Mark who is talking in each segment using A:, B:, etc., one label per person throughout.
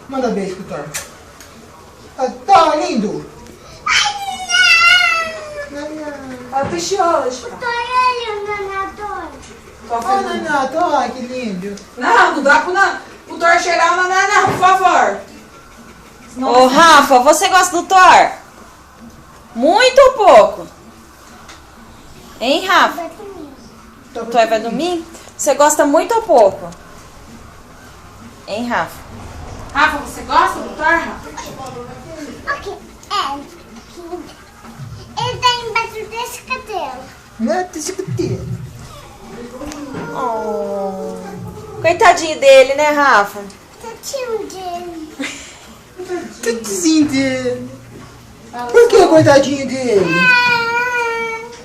A: Manda beijo pro Thor. Tá lindo.
B: Olha o peixiola.
A: Olha, Nato, olha que lindo.
B: Não dá pro Thor cheirar o Naná, não, por favor.
C: Ô, Rafa, você gosta do Thor? Muito ou pouco? Hein, Rafa? O Thor vai dormir? Você gosta muito ou pouco? Hein, Rafa?
B: Rafa, você gosta do Thor, Rafa?
D: Ele tá embaixo desse cabelo.
A: Não, tá escutando.
C: Oh. Coitadinho dele, né, Rafa?
D: Tatinho dele.
A: Tadinho dele. Por que, coitadinho dele?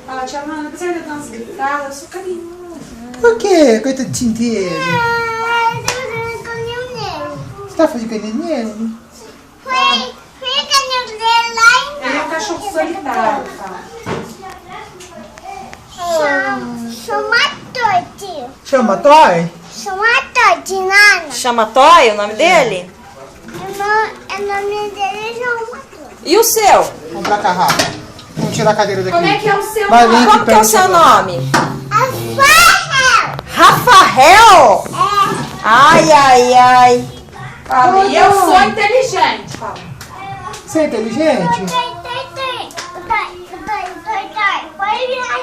B: Fala, tia Amanda, apesar de eu dar umas gritadas, eu sou carinhosa.
A: Por que, coitadinho dele?
D: Eu tô fazendo caminho nele.
A: Você tá fazendo carinho nele?
D: Foi caminho dele lá
B: Ele é um
D: embaixo.
B: cachorro solitário, fala.
D: Chama Toy, tio.
A: Chama Thor?
D: Chama Toy, de Nana.
C: Chama Toy o nome dele?
D: O nome dele é Chama Toy.
C: E o seu?
A: Vamos pra cá, Rafa. Vamos tirar a cadeira daqui.
B: Como é que é o seu
A: Vai,
B: nome?
A: vem.
C: Como que é o seu nome?
D: Rafael.
C: Rafael?
D: É.
C: Ai, ai, ai.
B: Fala, e eu sou inteligente, fala.
A: Você é inteligente?
D: Toy, Toy, Toy. Toy, Toy, Toy, Toy. Pode virar